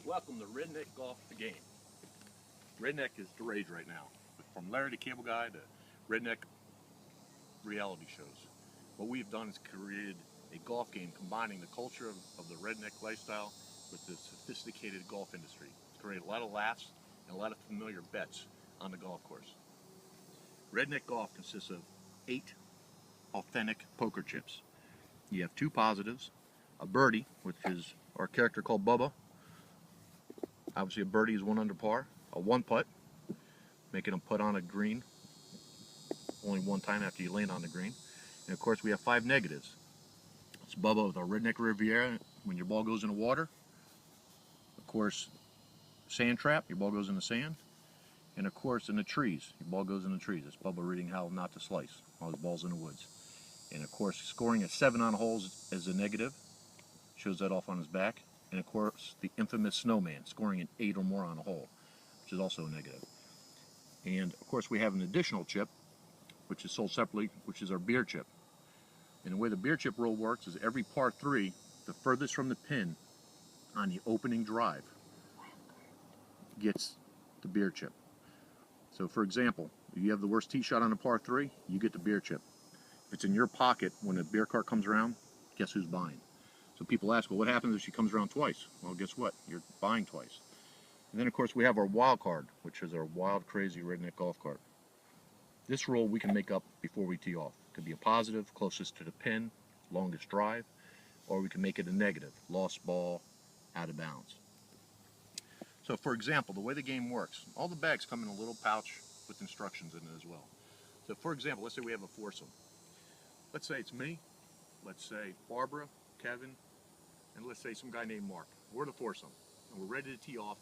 Welcome to Redneck Golf the Game. Redneck is the rage right now. From Larry the Cable Guy to Redneck reality shows. What we've done is created a golf game combining the culture of the redneck lifestyle with the sophisticated golf industry. It's created a lot of laughs and a lot of familiar bets on the golf course. Redneck Golf consists of 8 authentic poker chips. You have 2 positives, a birdie, which is our character called Bubba. Obviously a birdie is 1 under par, a 1 putt, making them put on a green only 1 time after you land on the green. And of course we have 5 negatives. It's Bubba with our Redneck Riviera when your ball goes in the water. Of course, sand trap, your ball goes in the sand. And of course in the trees, your ball goes in the trees. It's Bubba reading how not to slice while his ball's in the woods. And of course scoring at 7 on holes is a negative, shows that off on his back. And of course the infamous snowman, scoring an 8 or more on a hole, which is also a negative. And of course we have an additional chip, which is sold separately, which is our beer chip. And the way the beer chip rule works is every par 3, the furthest from the pin on the opening drive gets the beer chip. So for example, if you have the worst tee shot on a par 3, you get the beer chip. If it's in your pocket when a beer cart comes around, guess who's buying? So people ask, well, what happens if she comes around twice? Well, guess what? You're buying twice. And then of course we have our wild card, which is our wild, crazy redneck golf cart. This roll we can make up before we tee off. It could be a positive, closest to the pin, longest drive, or we can make it a negative, lost ball, out of bounds. So for example, the way the game works, all the bags come in a little pouch with instructions in it as well. So for example, let's say we have a foursome. Let's say it's me, let's say Barbara, Kevin, and let's say some guy named Mark. We're the foursome, and we're ready to tee off,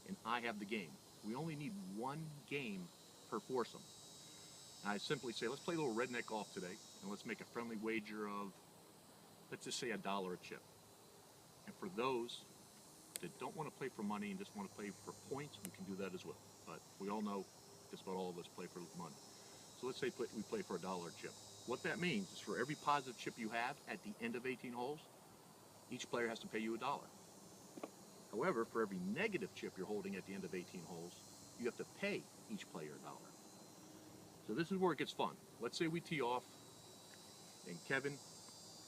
and I have the game. We only need 1 game per foursome. And I simply say, let's play a little redneck golf today, and let's make a friendly wager of, let's just say $1 a chip. And for those that don't want to play for money and just want to play for points, we can do that as well. But we all know just about all of us play for money. So let's say we play for $1 a chip. What that means is for every positive chip you have at the end of 18 holes, each player has to pay you $1. However, for every negative chip you're holding at the end of 18 holes, you have to pay each player $1. So this is where it gets fun. Let's say we tee off, and Kevin,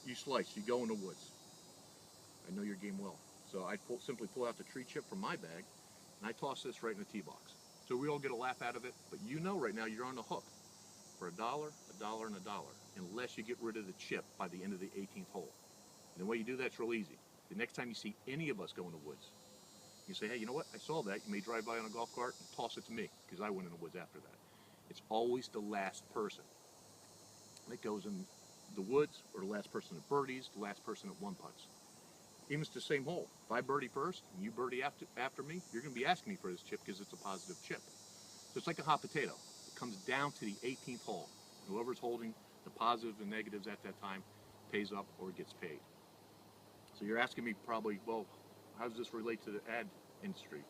you slice, you go in the woods. I know your game well. So I simply pull out the tree chip from my bag, and I toss this right in the tee box. So we all get a laugh out of it, but you know right now you're on the hook for $1, $1, and $1, unless you get rid of the chip by the end of the 18th hole. And the way you do that's real easy. The next time you see any of us go in the woods, you say, hey, you know what? I saw that. You may drive by on a golf cart and toss it to me, because I went in the woods after that. It's always the last person that goes in the woods, or the last person at birdies, the last person at 1 putts. Even if it's the same hole. If I birdie first and you birdie after me, you're going to be asking me for this chip because it's a positive chip. So it's like a hot potato. It comes down to the 18th hole. Whoever's holding the positives and negatives at that time pays up or gets paid. So you're asking me probably, well, how does this relate to the ad industry?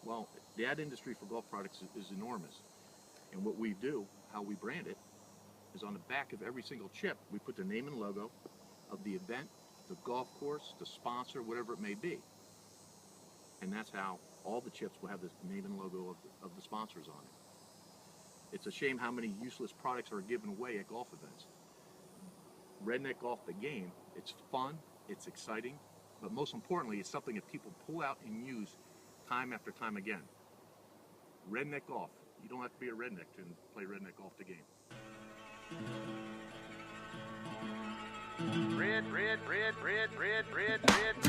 Well, the ad industry for golf products is enormous. And what we do, how we brand it, is on the back of every single chip, we put the name and logo of the event, the golf course, the sponsor, whatever it may be. And that's how all the chips will have the name and logo of the sponsors on it. It's a shame how many useless products are given away at golf events. Redneck Golf the Game, it's fun, it's exciting, but most importantly, it's something that people pull out and use time after time again. Redneck Golf. You don't have to be a redneck to play Redneck Golf the Game. Red, red, red, red, red, red, red.